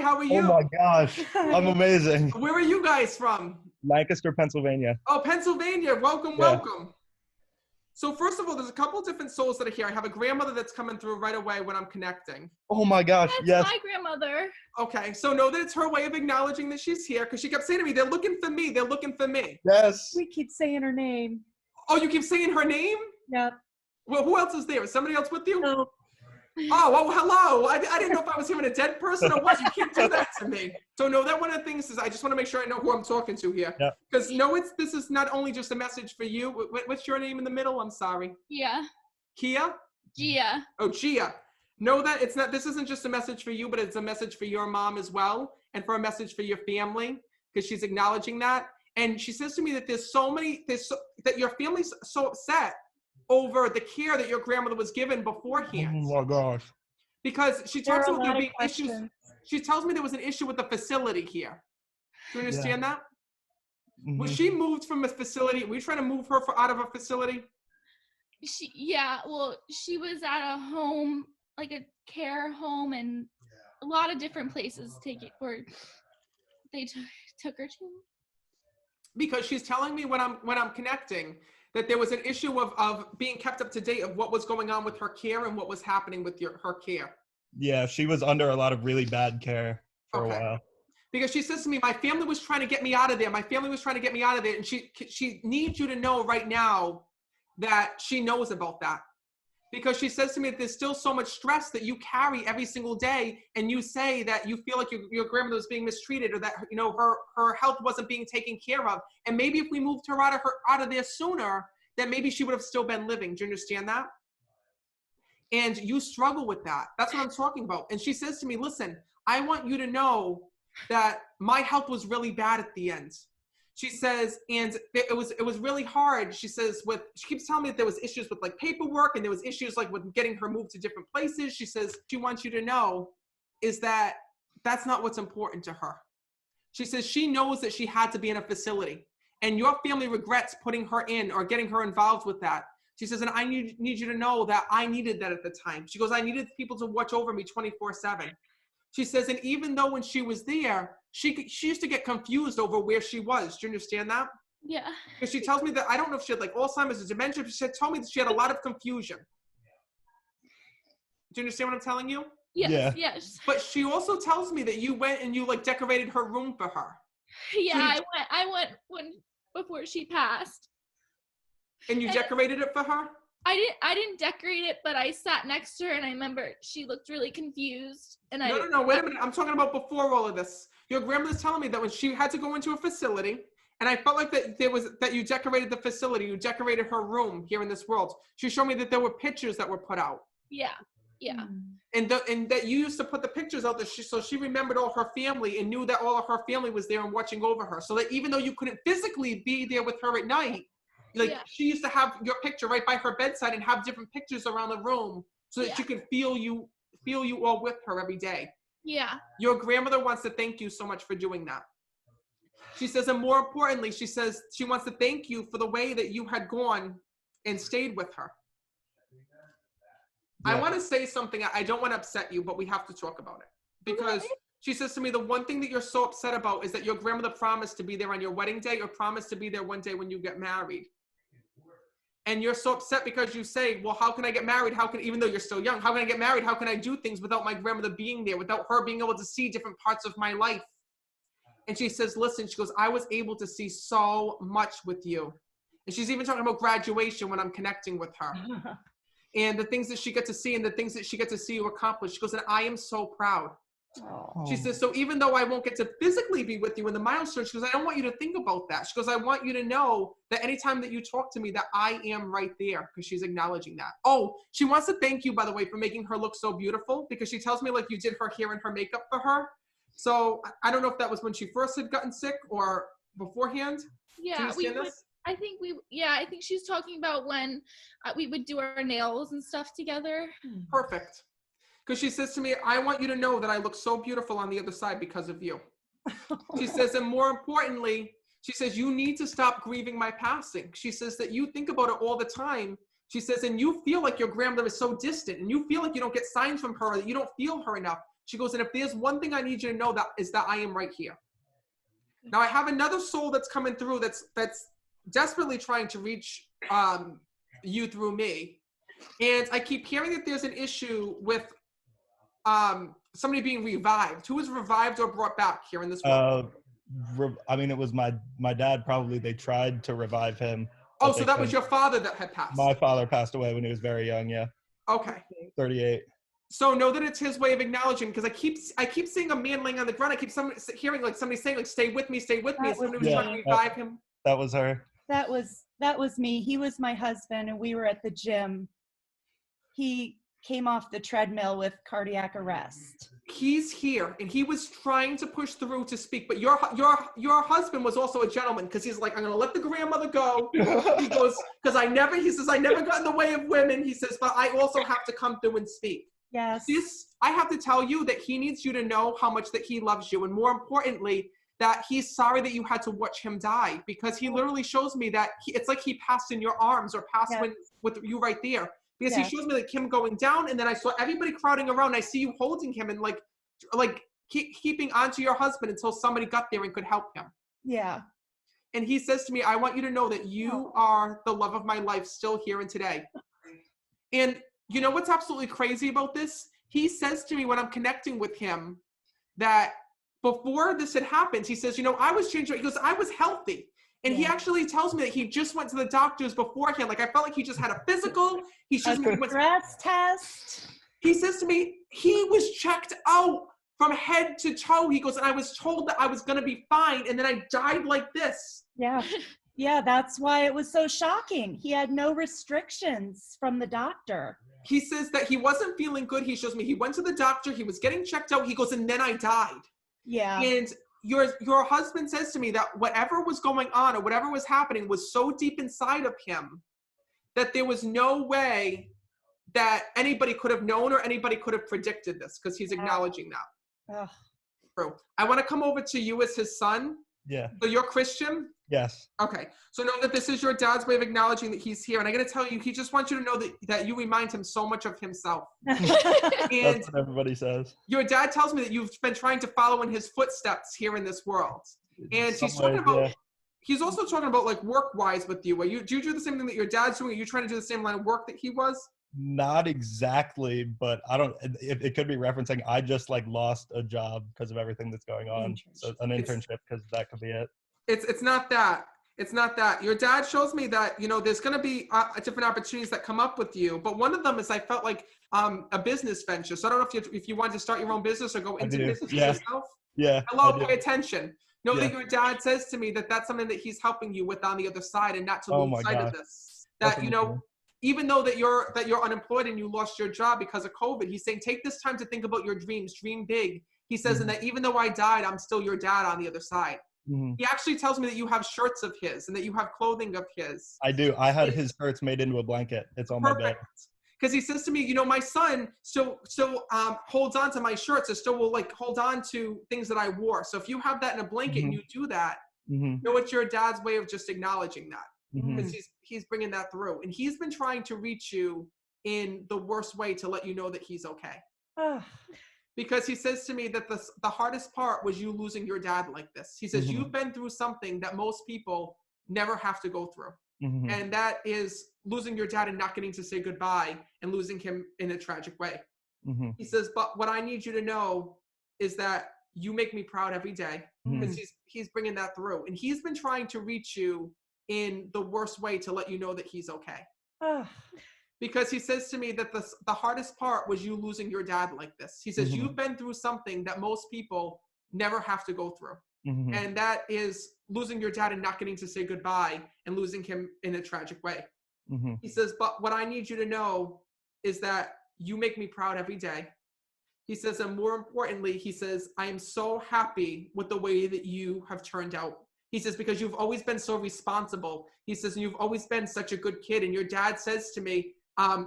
how are Oh you? my gosh, I'm amazing. Where are you guys from? Lancaster, Pennsylvania. Oh, Pennsylvania. Welcome, Yeah. welcome. So first of all, there's a couple different souls that are here. I have a grandmother that's coming through right away when I'm connecting. Oh my gosh, That's yes. my grandmother. Okay, so know that it's her way of acknowledging that she's here because she kept saying to me, they're looking for me, they're looking for me. Yes. We keep saying her name. Oh, you keep saying her name? Yep. Well, who else is there? Is somebody else with you? So Oh, well, hello. I didn't know if I was hearing a dead person or what. You can't do that to me. So no, that one of the things is I just want to make sure I know who I'm talking to here. Yeah. Because no, this is not only just a message for you. What's your name in the middle? I'm sorry. Yeah. Kia? Gia. Oh, Gia. Know that it's not, this isn't just a message for you, but it's a message for your mom as well. And for a message for your family, because she's acknowledging that. And she says to me that that your family's so upset over the care that your grandmother was given beforehand. Oh my gosh. Because she there talks are a about there lot of being issues. questions. She tells me there was an issue with the facility here. Do you understand that? Was Mhm. she moved from a facility? Were you trying to move her out of a facility? Well, she was at a home, like a care home, and a lot of different places they took her to. Because she's telling me when I'm connecting that there was an issue of being kept up to date of what was going on with her care and what was happening with her care. Yeah, she was under a lot of really bad care for a Okay. while. Because she says to me, my family was trying to get me out of there. My family was trying to get me out of there. And she needs you to know right now that she knows about that. Because she says to me that there's still so much stress that you carry every single day. And you say that you feel like your grandmother was being mistreated or that, you know, her health wasn't being taken care of. And maybe if we moved her out of there sooner, then maybe she would have still been living. Do you understand that? And you struggle with that. That's what I'm talking about. And she says to me, listen, I want you to know that my health was really bad at the end. She says, and it was really hard. She says, she keeps telling me that there was issues with like paperwork and there was issues like with getting her moved to different places. She says, she wants you to know is that that's not what's important to her. She says she knows that she had to be in a facility and your family regrets putting her in or getting her involved with that. She says, and I need you to know that I needed that at the time. She goes, I needed people to watch over me 24/7. She says, and even though when she was there, she used to get confused over where she was. Do you understand that? Yeah. Because she tells me that, I don't know if she had like Alzheimer's or dementia, but she had told me that she had a lot of confusion. Do you understand what I'm telling you? Yes. Yeah. Yes. But she also tells me that you went and you like decorated her room for her. Yeah. I went before she passed. And you decorated it for her? I didn't decorate it, but I sat next to her and I remember she looked really confused. And No, wait a minute. I'm talking about before all of this. Your grandmother's telling me that when she had to go into a facility, and I felt like that you decorated the facility, you decorated her room here in this world. She showed me that there were pictures that were put out. Yeah. Yeah. And that you used to put the pictures out there so she remembered all her family and knew that all of her family was there and watching over her. So that even though you couldn't physically be there with her at night, like she used to have your picture right by her bedside and have different pictures around the room so that she could feel you all with her every day. Yeah. Your grandmother wants to thank you so much for doing that. She says, and more importantly, she says she wants to thank you for the way that you had gone and stayed with her. Yeah. I want to say something. I don't want to upset you, but we have to talk about it. Because she says to me, the one thing that you're so upset about is that your grandmother promised to be there on your wedding day or promised to be there one day when you get married. And you're so upset because you say, well, how can I get married? Even though you're still young, how can I get married? How can I do things without my grandmother being there, without her being able to see different parts of my life? And she says, listen, she goes, I was able to see so much with you. And she's even talking about graduation when I'm connecting with her. And the things that she got to see and the things that she got to see you accomplish. She goes, and I am so proud. Oh. She says, so even though I won't get to physically be with you in the milestone, she goes, I don't want you to think about that. She goes, I want you to know that anytime that you talk to me, that I am right there, because she's acknowledging that. Oh, she wants to thank you, by the way, for making her look so beautiful, because she tells me like you did her hair and her makeup for her. So I don't know if that was when she first had gotten sick or beforehand. Yeah, I think she's talking about when we would do our nails and stuff together. Perfect. Because she says to me, I want you to know that I look so beautiful on the other side because of you. She says, and more importantly, she says, you need to stop grieving my passing. She says that you think about it all the time. She says, and you feel like your grandmother is so distant and you feel like you don't get signs from her, that you don't feel her enough. She goes, and if there's one thing I need you to know, that is that I am right here. Now I have another soul that's coming through that's desperately trying to reach you through me. And I keep hearing that there's an issue with somebody being revived. Who was revived or brought back here in this world? I mean, it was my dad. Probably they tried to revive him. Oh, so that was your father that had passed. My father passed away when he was very young. Yeah. Okay. 38. So know that it's his way of acknowledging, because I keep seeing a man laying on the ground. I keep hearing like somebody saying like, "Stay with me, stay with me." Somebody was trying to revive him. That was her. That was me. He was my husband, and we were at the gym. He came off the treadmill with cardiac arrest. He's here, and he was trying to push through to speak. But your husband was also a gentleman, because he's like, "I'm gonna let the grandmother go." He goes, "Because he says I never got in the way of women." He says, "But I also have to come through and speak." Yes. I have to tell you that he needs you to know how much that he loves you, and more importantly, that he's sorry that you had to watch him die, because he literally shows me that it's like he passed in your arms, or passed with you right there. Because he shows me like him going down, and then I saw everybody crowding around, and I see you holding him and like keeping onto your husband until somebody got there and could help him. Yeah. And he says to me, "I want you to know that you are the love of my life, still here and today." And you know what's absolutely crazy about this? He says to me when I'm connecting with him that before this had happened, he says, "I was changing." He goes, "I was healthy." And he actually tells me that he just went to the doctors beforehand. Like, I felt like he just had a physical. He just went to stress test. He says to me, he was checked out from head to toe. He goes, and I was told that I was going to be fine. And then I died like this. Yeah. Yeah, that's why it was so shocking. He had no restrictions from the doctor. He says that he wasn't feeling good. He shows me he went to the doctor. He was getting checked out. He goes, and then I died. Yeah. And your husband says to me that whatever was going on or whatever was happening was so deep inside of him that there was no way that anybody could have known or anybody could have predicted this, because he's acknowledging that. True. I want to come over to you as his son. Yeah. So you're Christian? Yes. Okay. So know that this is your dad's way of acknowledging that he's here. And I got to tell you, he just wants you to know that you remind him so much of himself. And that's what everybody says. Your dad tells me that you've been trying to follow in his footsteps here in this world. And he's talking about, he's also talking about like work-wise with you. Do you do the same thing that your dad's doing? Are you trying to do the same line of work that he was? Not exactly, but it could be referencing, I just like lost a job because of everything that's going on. So an internship, because that could be it. It's not that. It's not that. Your dad shows me that, there's going to be different opportunities that come up with you. But one of them is I felt like a business venture. So I don't know if you want to start your own business or go into business yourself. Yeah. Hello, pay attention. Know that your dad says to me that that's something that he's helping you with on the other side, and not to lose sight of this. That, even though that you're unemployed and you lost your job because of COVID, he's saying, take this time to think about your dreams, dream big. He says, and that even though I died, I'm still your dad on the other side. He actually tells me that you have shirts of his and that you have clothing of his. I do. I had his shirts made into a blanket. It's on my bed. Because he says to me, my son still holds on to my shirts, or still will like hold on to things that I wore. So if you have that in a blanket and you do that, know it's your dad's way of just acknowledging that. Because he's bringing that through. And he's been trying to reach you in the worst way to let you know that he's okay. Because he says to me that the hardest part was you losing your dad like this. He says, you've been through something that most people never have to go through. And that is losing your dad and not getting to say goodbye and losing him in a tragic way. He says, but what I need you to know is that you make me proud every day. Because he's bringing that through. And he's been trying to reach you in the worst way to let you know that he's okay. Because he says to me that the hardest part was you losing your dad like this. He says, you've been through something that most people never have to go through. And that is losing your dad and not getting to say goodbye and losing him in a tragic way. He says, but what I need you to know is that you make me proud every day. He says, and more importantly, he says, I am so happy with the way that you have turned out. He says, because you've always been so responsible. He says, and you've always been such a good kid. And your dad says to me,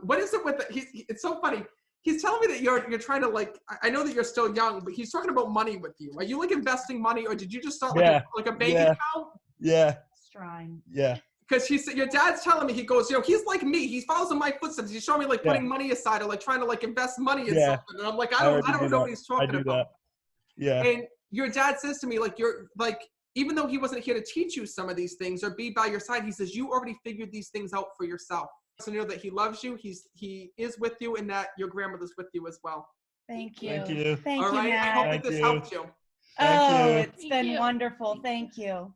what is it with it's so funny. He's telling me that you're trying to like, I know that you're still young, but he's talking about money with you. Are you like investing money, or did you just start like a bank account? Yeah. Shrine. Yeah. because he said, your dad's telling me, he goes, you know, he's like me. He follows in my footsteps. He's showing me like putting money aside or like trying to like invest money in something. And I'm like, I don't know what he's talking about. Yeah. And your dad says to me, like, you're like, even though he wasn't here to teach you some of these things or be by your side, he says, you already figured these things out for yourself. So know that he loves you. He is with you, and that your grandmother's with you as well. Thank you. Thank you. Thank All you, right. Matt. I hope that this helped you. Thank you. It's been wonderful. Thank you.